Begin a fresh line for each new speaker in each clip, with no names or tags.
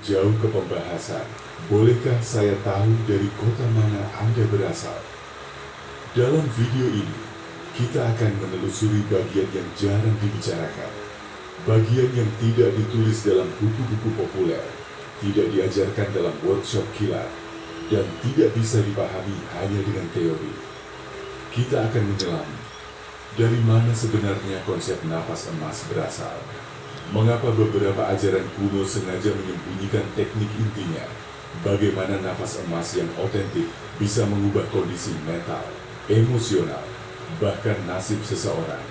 jauh ke pembahasan, bolehkah saya tahu dari kota mana Anda berasal? Dalam video ini, kita akan menelusuri bagian yang jarang dibicarakan. Bagian yang tidak ditulis dalam buku-buku populer, tidak diajarkan dalam workshop kilat, dan tidak bisa dipahami hanya dengan teori. Kita akan menyelami dari mana sebenarnya konsep nafas emas berasal. Mengapa beberapa ajaran kuno sengaja menyembunyikan teknik intinya? Bagaimana nafas emas yang otentik bisa mengubah kondisi mental, emosional, bahkan nasib seseorang?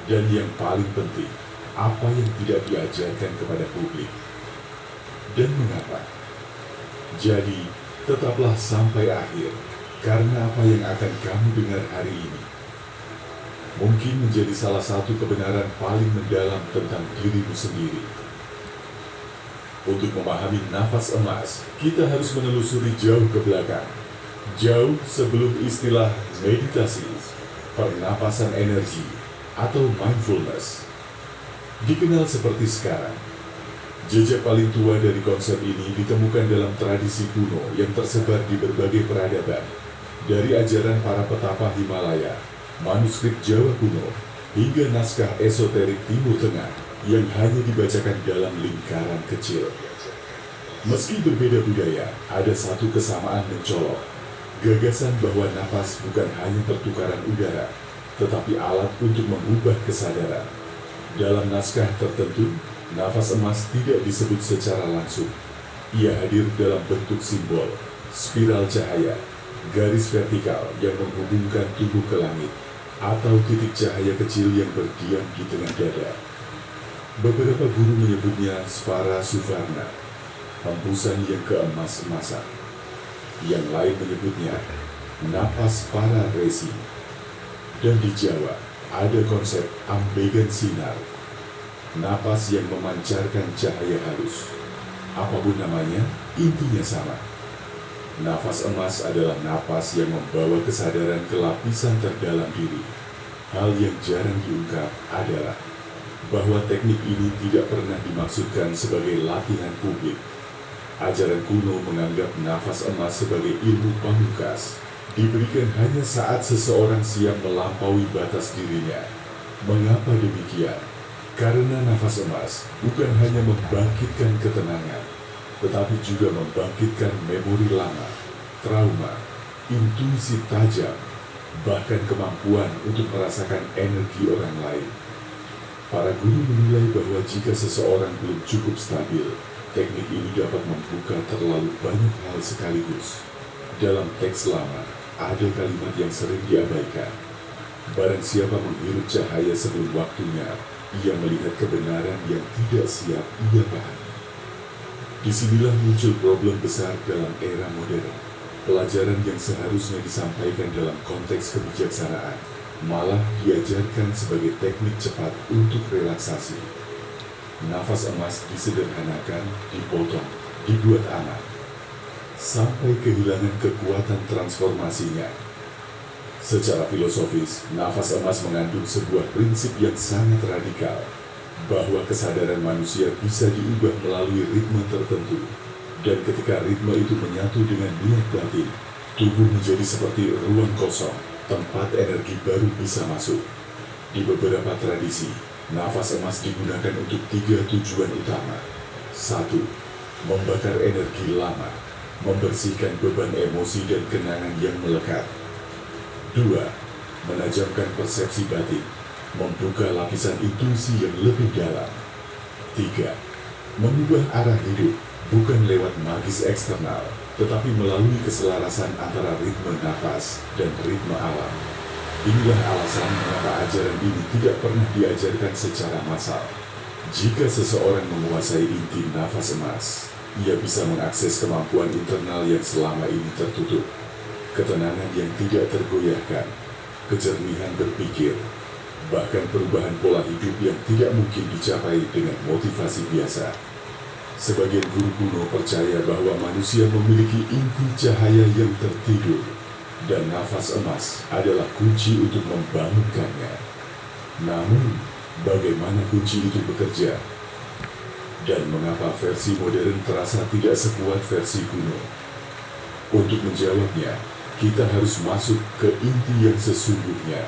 Dan yang paling penting, apa yang tidak diajarkan kepada publik? Dan mengapa? Jadi, tetaplah sampai akhir, karena apa yang akan kamu dengar hari ini mungkin menjadi salah satu kebenaran paling mendalam tentang dirimu sendiri. Untuk memahami nafas emas, kita harus menelusuri jauh ke belakang. Jauh sebelum istilah meditasi, pernapasan energi, atau mindfulness dikenal seperti sekarang. Jejak paling tua dari konsep ini ditemukan dalam tradisi kuno yang tersebar di berbagai peradaban, dari ajaran para petapa Himalaya, manuskrip Jawa kuno, hingga naskah esoterik Timur Tengah yang hanya dibacakan dalam lingkaran kecil. Meski berbeda budaya, ada satu kesamaan mencolok, gagasan bahwa nafas bukan hanya pertukaran udara, tetapi alat untuk mengubah kesadaran. Dalam naskah tertentu, nafas emas tidak disebut secara langsung. Ia hadir dalam bentuk simbol, spiral cahaya, garis vertikal yang menghubungkan tubuh ke langit, atau titik cahaya kecil yang berdiam di tengah dada. Beberapa guru menyebutnya Svara Suvarna, hembusan yang keemas-emasan. Yang lain menyebutnya napas para resi. Dan di Jawa ada konsep ambegan sinar, napas yang memancarkan cahaya halus. Apapun namanya, intinya sama. Nafas emas adalah napas yang membawa kesadaran ke lapisan terdalam diri. Hal yang jarang diungkap adalah bahwa teknik ini tidak pernah dimaksudkan sebagai latihan publik. Ajaran kuno menganggap nafas emas sebagai ilmu pamungkas, diberikan hanya saat seseorang siap melampaui batas dirinya. Mengapa demikian? Karena nafas emas bukan hanya membangkitkan ketenangan, tetapi juga membangkitkan memori lama, trauma, intuisi tajam, bahkan kemampuan untuk merasakan energi orang lain. Para guru menilai bahwa jika seseorang belum cukup stabil, teknik ini dapat membuka terlalu banyak hal sekaligus. Dalam teks lama, ada kalimat yang sering diabaikan. Barang siapa menghirup cahaya sebelum waktunya, ia melihat kebenaran yang tidak siap ia pahami. Disinilah muncul problem besar dalam era modern. Pelajaran yang seharusnya disampaikan dalam konteks kebijaksanaan, malah diajarkan sebagai teknik cepat untuk relaksasi. Nafas emas disederhanakan, dipotong, dibuat aman, sampai kehilangan kekuatan transformasinya. Secara filosofis, nafas emas mengandung sebuah prinsip yang sangat radikal, bahwa kesadaran manusia bisa diubah melalui ritme tertentu. Dan ketika ritme itu menyatu dengan niat batin, tubuh menjadi seperti ruang kosong, tempat energi baru bisa masuk. Di beberapa tradisi, nafas emas digunakan untuk 3 tujuan utama. 1. Membakar energi lama, membersihkan beban emosi dan kenangan yang melekat. 2. Menajamkan persepsi batin, membuka lapisan intuisi yang lebih dalam. 3. Mengubah arah hidup, bukan lewat magis eksternal, tetapi melalui keselarasan antara ritme nafas dan ritme alam. Inilah alasan mengapa ajaran ini tidak pernah diajarkan secara massal. Jika seseorang menguasai inti nafas emas, ia bisa mengakses kemampuan internal yang selama ini tertutup, ketenangan yang tidak tergoyahkan, kejernihan berpikir, bahkan perubahan pola hidup yang tidak mungkin dicapai dengan motivasi biasa. Sebagian guru kuno percaya bahwa manusia memiliki inti cahaya yang tertidur, dan nafas emas adalah kunci untuk membangunkannya. Namun, bagaimana kunci itu bekerja? Dan mengapa versi modern terasa tidak sekuat versi kuno? Untuk menjawabnya, kita harus masuk ke inti yang sesungguhnya.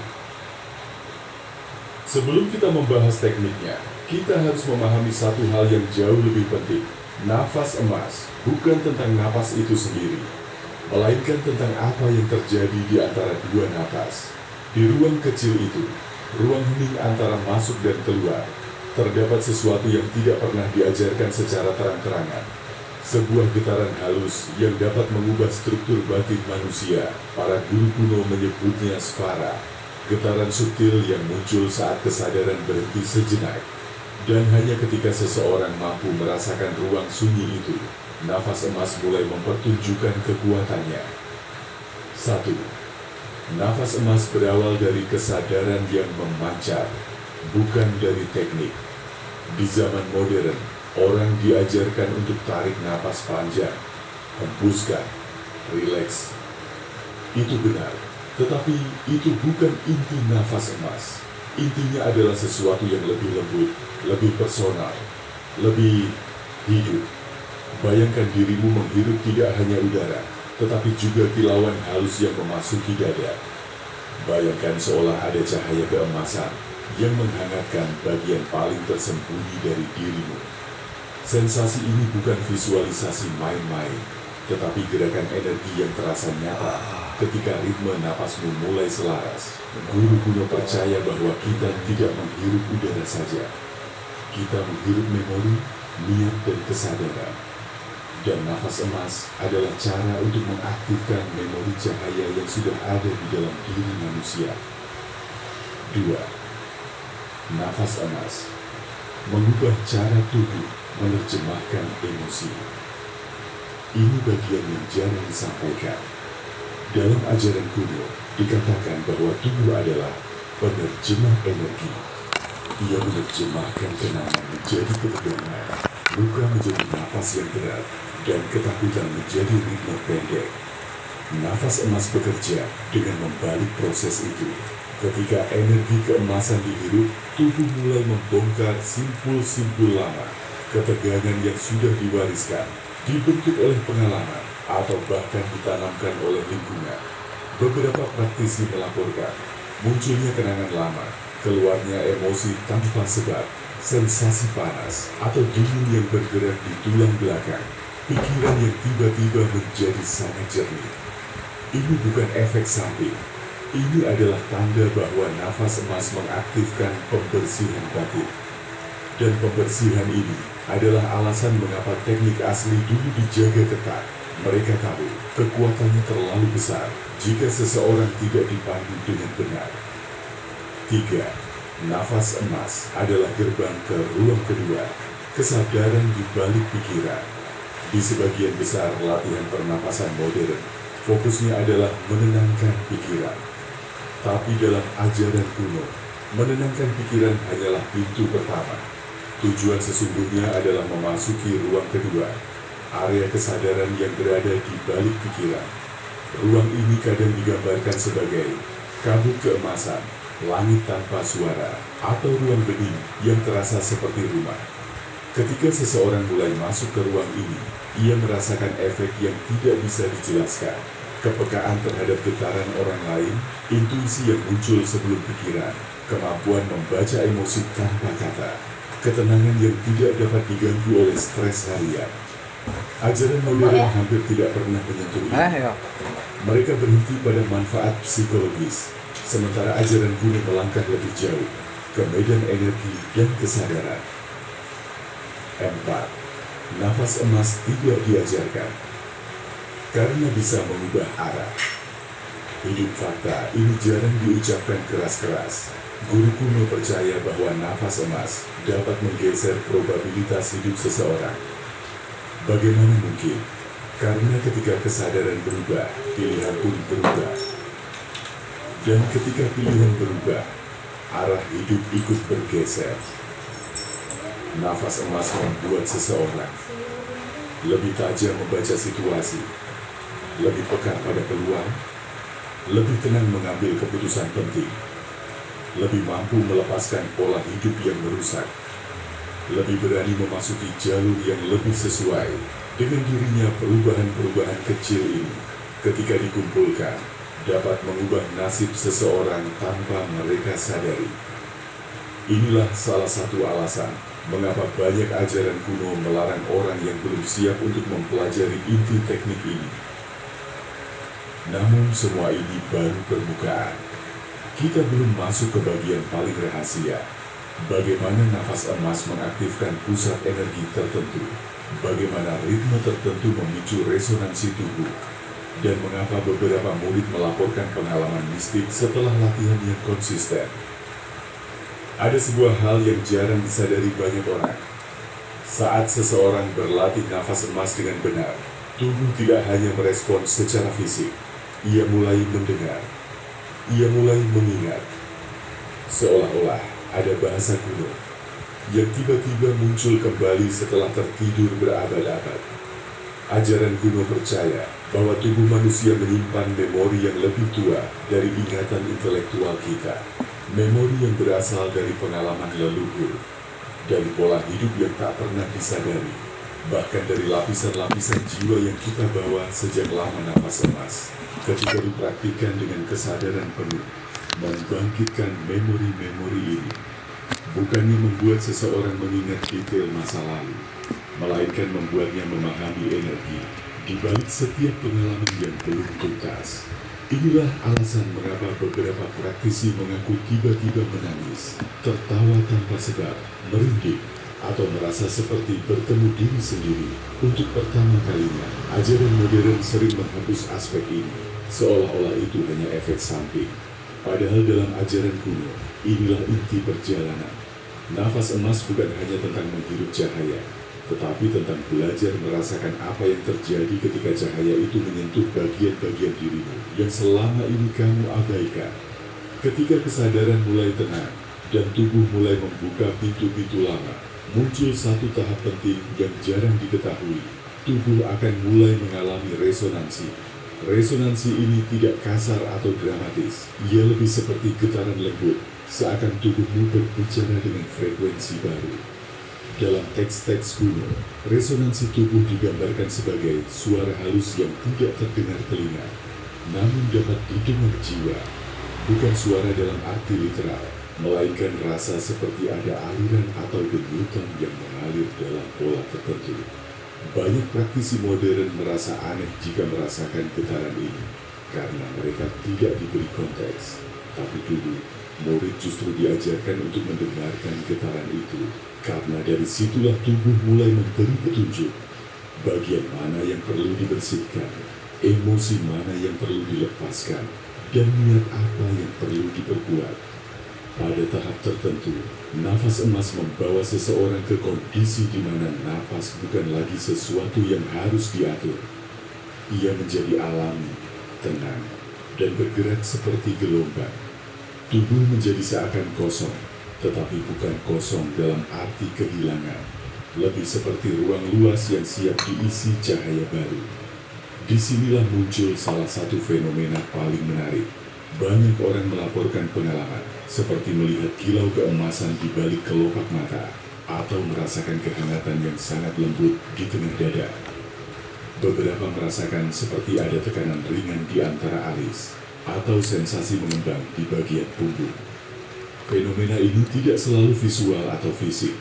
Sebelum kita membahas tekniknya, kita harus memahami satu hal yang jauh lebih penting. Nafas emas bukan tentang napas itu sendiri, melainkan tentang apa yang terjadi di antara dua napas. Di ruang kecil itu, ruang hening antara masuk dan keluar, terdapat sesuatu yang tidak pernah diajarkan secara terang-terangan. Sebuah getaran halus yang dapat mengubah struktur batin manusia. Para guru kuno menyebutnya sfara. Getaran subtil yang muncul saat kesadaran berhenti sejenak. Dan hanya ketika seseorang mampu merasakan ruang sunyi itu, nafas emas mulai mempertunjukkan kekuatannya. 1. Nafas emas berawal dari kesadaran yang memancar, bukan dari teknik. Di zaman modern, orang diajarkan untuk tarik napas panjang, hembuskan, rileks. Itu benar, tetapi itu bukan inti nafas emas. Intinya adalah sesuatu yang lebih lembut, lebih personal, lebih hidup. Bayangkan dirimu menghirup tidak hanya udara, tetapi juga kilauan halus yang memasuki dada. Bayangkan seolah ada cahaya keemasan yang menghangatkan bagian paling tersembunyi dari dirimu. Sensasi ini bukan visualisasi main-main, tetapi gerakan energi yang terasa nyata ketika ritme napasmu mulai selaras. Guru kuno percaya bahwa kita tidak menghirup udara saja. Kita menghirup memori, niat, dan kesadaran. Dan nafas emas adalah cara untuk mengaktifkan memori cahaya yang sudah ada di dalam diri manusia. 2. Nafas emas mengubah cara tubuh menerjemahkan emosi. Ini bagian yang jarang disampaikan. Dalam ajaran kuno, dikatakan bahwa tubuh adalah penerjemah energi. Ia menerjemahkan kenangan menjadi ketegangan, luka menjadi nafas yang berat, dan ketakutan menjadi ritme pendek. Nafas emas bekerja dengan membalik proses itu. Ketika energi keemasan dihirup, tubuh mulai membongkar simpul-simpul lama, ketegangan yang sudah diwariskan, dibentuk oleh pengalaman, atau bahkan ditanamkan oleh lingkungan. Beberapa praktisi melaporkan munculnya kenangan lama, keluarnya emosi tanpa sebab, sensasi panas atau dingin yang bergerak di tulang belakang, pikiran yang tiba-tiba menjadi sangat jernih. Ini bukan efek samping. Ini adalah tanda bahwa nafas emas mengaktifkan pembersihan batin. Dan pembersihan ini adalah alasan mengapa teknik asli dulu dijaga ketat. Mereka tahu kekuatannya terlalu besar jika seseorang tidak dipandu dengan benar. 3. Nafas emas adalah gerbang ke ruang kedua, kesadaran di balik pikiran. Di sebagian besar latihan pernapasan modern, fokusnya adalah menenangkan pikiran. Tapi dalam ajaran kuno, menenangkan pikiran hanyalah pintu pertama. Tujuan sesungguhnya adalah memasuki ruang kedua, area kesadaran yang berada di balik pikiran. Ruang ini kadang digambarkan sebagai kabut keemasan, langit tanpa suara, atau ruang bening yang terasa seperti rumah. Ketika seseorang mulai masuk ke ruang ini, ia merasakan efek yang tidak bisa dijelaskan. Kepekaan terhadap getaran orang lain, intuisi yang muncul sebelum pikiran, kemampuan membaca emosi tanpa kata, ketenangan yang tidak dapat diganggu oleh stres harian. Ajaran modern hampir tidak pernah menyentuh ini. Mereka berhenti pada manfaat psikologis, sementara ajaran kuno melangkah lebih jauh ke medan energi dan kesadaran. 4. Nafas emas tidak diajarkan karena bisa mengubah arah. Hidup fakta ini jarang diucapkan keras-keras. Guru kuno percaya bahwa nafas emas dapat menggeser probabilitas hidup seseorang. Bagaimana mungkin? Karena ketika kesadaran berubah, pilihan pun berubah. Dan ketika pilihan berubah, arah hidup ikut bergeser. Nafas emas membuat seseorang lebih tajam membaca situasi, lebih peka pada peluang, lebih tenang mengambil keputusan penting, lebih mampu melepaskan pola hidup yang merusak. lebih berani memasuki jalur yang lebih sesuai dengan dirinya. Perubahan-perubahan kecil ini, ketika dikumpulkan, dapat mengubah nasib seseorang tanpa mereka sadari. Inilah salah satu alasan mengapa banyak ajaran kuno melarang orang yang belum siap untuk mempelajari inti teknik ini. Namun semua ini baru permukaan. Kita belum masuk ke bagian paling rahasia. Bagaimana nafas emas mengaktifkan pusat energi tertentu, bagaimana ritme tertentu memicu resonansi tubuh, dan mengapa beberapa murid melaporkan pengalaman mistik setelah latihan yang konsisten. Ada sebuah hal yang jarang disadari banyak orang. Saat seseorang berlatih nafas emas dengan benar, tubuh tidak hanya merespons secara fisik. Ia mulai mendengar, ia mulai mengingat. Seolah-olah ada bahasa kuno yang tiba-tiba muncul kembali setelah tertidur berabad-abad. Ajaran kuno percaya bahwa tubuh manusia menyimpan memori yang lebih tua dari ingatan intelektual kita. Memori yang berasal dari pengalaman leluhur, dari pola hidup yang tak pernah disadari, bahkan dari lapisan-lapisan jiwa yang kita bawa sejak lama. Nafas emas, ketika dipraktikkan dengan kesadaran penuh, membangkitkan memori-memori ini, bukannya membuat seseorang mengingat detail masa lalu, melainkan membuatnya memahami energi di balik setiap pengalaman yang belum tuntas. Inilah alasan mengapa beberapa praktisi mengaku tiba-tiba menangis, tertawa tanpa sebab, merinding, atau merasa seperti bertemu diri sendiri. Untuk pertama kalinya, ajaran modern sering menghapus aspek ini, seolah-olah itu hanya efek samping. Padahal dalam ajaran kuno, inilah inti perjalanan. Nafas emas bukan hanya tentang menghirup cahaya, tetapi tentang belajar merasakan apa yang terjadi ketika cahaya itu menyentuh bagian-bagian dirimu yang selama ini kamu abaikan. Ketika kesadaran mulai tenang dan tubuh mulai membuka pintu-pintu lama, muncul satu tahap penting yang jarang diketahui. Tubuh akan mulai mengalami resonansi. Resonansi ini tidak kasar atau dramatis. Ia lebih seperti getaran lembut, seakan tubuhmu berbicara dengan frekuensi baru. Dalam teks-teks kuno, resonansi tubuh digambarkan sebagai suara halus yang tidak terdengar telinga, namun dapat didengar jiwa. Bukan suara dalam arti literal, melainkan rasa seperti ada aliran atau denyutan yang mengalir dalam pola tertentu. Banyak praktisi modern merasa aneh jika merasakan getaran ini, karena mereka tidak diberi konteks. Tapi dulu, murid justru diajarkan untuk mendengarkan getaran itu, karena dari situlah tubuh mulai memberi petunjuk. Bagian mana yang perlu dibersihkan, emosi mana yang perlu dilepaskan, dan niat apa yang perlu diperkuat. Pada tahap tertentu, nafas emas membawa seseorang ke kondisi di mana nafas bukan lagi sesuatu yang harus diatur. Ia menjadi alami, tenang, dan bergerak seperti gelombang. Tubuh menjadi seakan kosong, tetapi bukan kosong dalam arti kehilangan. Lebih seperti ruang luas yang siap diisi cahaya baru. Disinilah muncul salah satu fenomena paling menarik. Banyak orang melaporkan pengalaman, seperti melihat kilau keemasan di balik kelopak mata, atau merasakan kehangatan yang sangat lembut di tengah dada. Beberapa merasakan seperti ada tekanan ringan di antara alis, atau sensasi mengembang di bagian punggung. Fenomena ini tidak selalu visual atau fisik.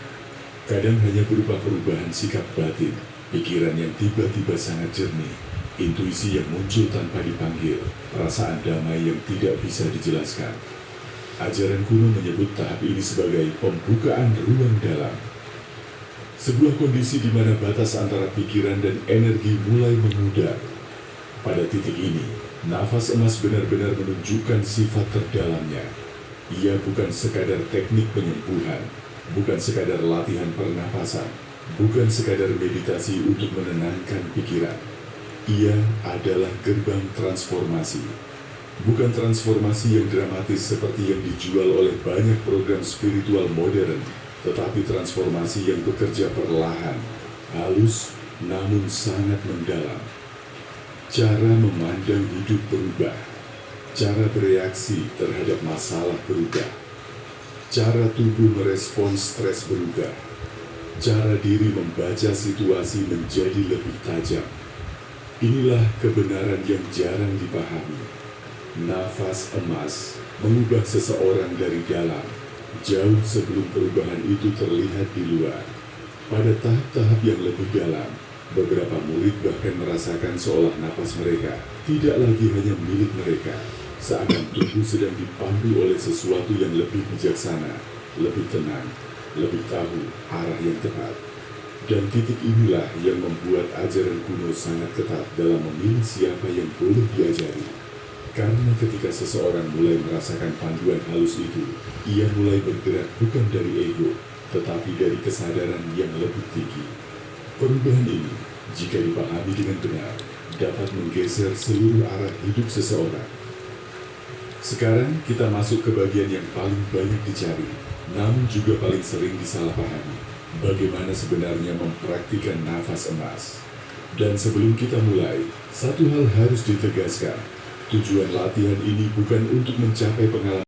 Kadang hanya berupa perubahan sikap batin, pikiran yang tiba-tiba sangat jernih, intuisi yang muncul tanpa dipanggil, perasaan damai yang tidak bisa dijelaskan. Ajaran kuno menyebut tahap ini sebagai pembukaan ruang dalam. Sebuah kondisi di mana batas antara pikiran dan energi mulai memudar. Pada titik ini, nafas emas benar-benar menunjukkan sifat terdalamnya. Ia bukan sekadar teknik penyembuhan, bukan sekadar latihan pernapasan, bukan sekadar meditasi untuk menenangkan pikiran. Ia adalah gerbang transformasi. Bukan transformasi yang dramatis seperti yang dijual oleh banyak program spiritual modern, tetapi transformasi yang bekerja perlahan, halus, namun sangat mendalam. Cara memandang hidup berubah, cara bereaksi terhadap masalah berubah, cara tubuh merespons stres berubah, cara diri membaca situasi menjadi lebih tajam. Inilah kebenaran yang jarang dipahami. Nafas emas mengubah seseorang dari dalam, jauh sebelum perubahan itu terlihat di luar. Pada tahap-tahap yang lebih dalam, beberapa murid bahkan merasakan seolah napas mereka tidak lagi hanya milik mereka, seakan tubuh sedang dipandu oleh sesuatu yang lebih bijaksana, lebih tenang, lebih tahu arah yang tepat. Dan titik inilah yang membuat ajaran kuno sangat ketat dalam memilih siapa yang boleh diajari. Karena ketika seseorang mulai merasakan panduan halus itu, ia mulai bergerak bukan dari ego, tetapi dari kesadaran yang lebih tinggi. Perubahan ini, jika dipahami dengan benar, dapat menggeser seluruh arah hidup seseorang. Sekarang kita masuk ke bagian yang paling banyak dicari, namun juga paling sering disalahpahami. Bagaimana sebenarnya mempraktikkan nafas emas? Dan sebelum kita mulai, satu hal harus ditegaskan. Tujuan latihan ini bukan untuk mencapai pengalaman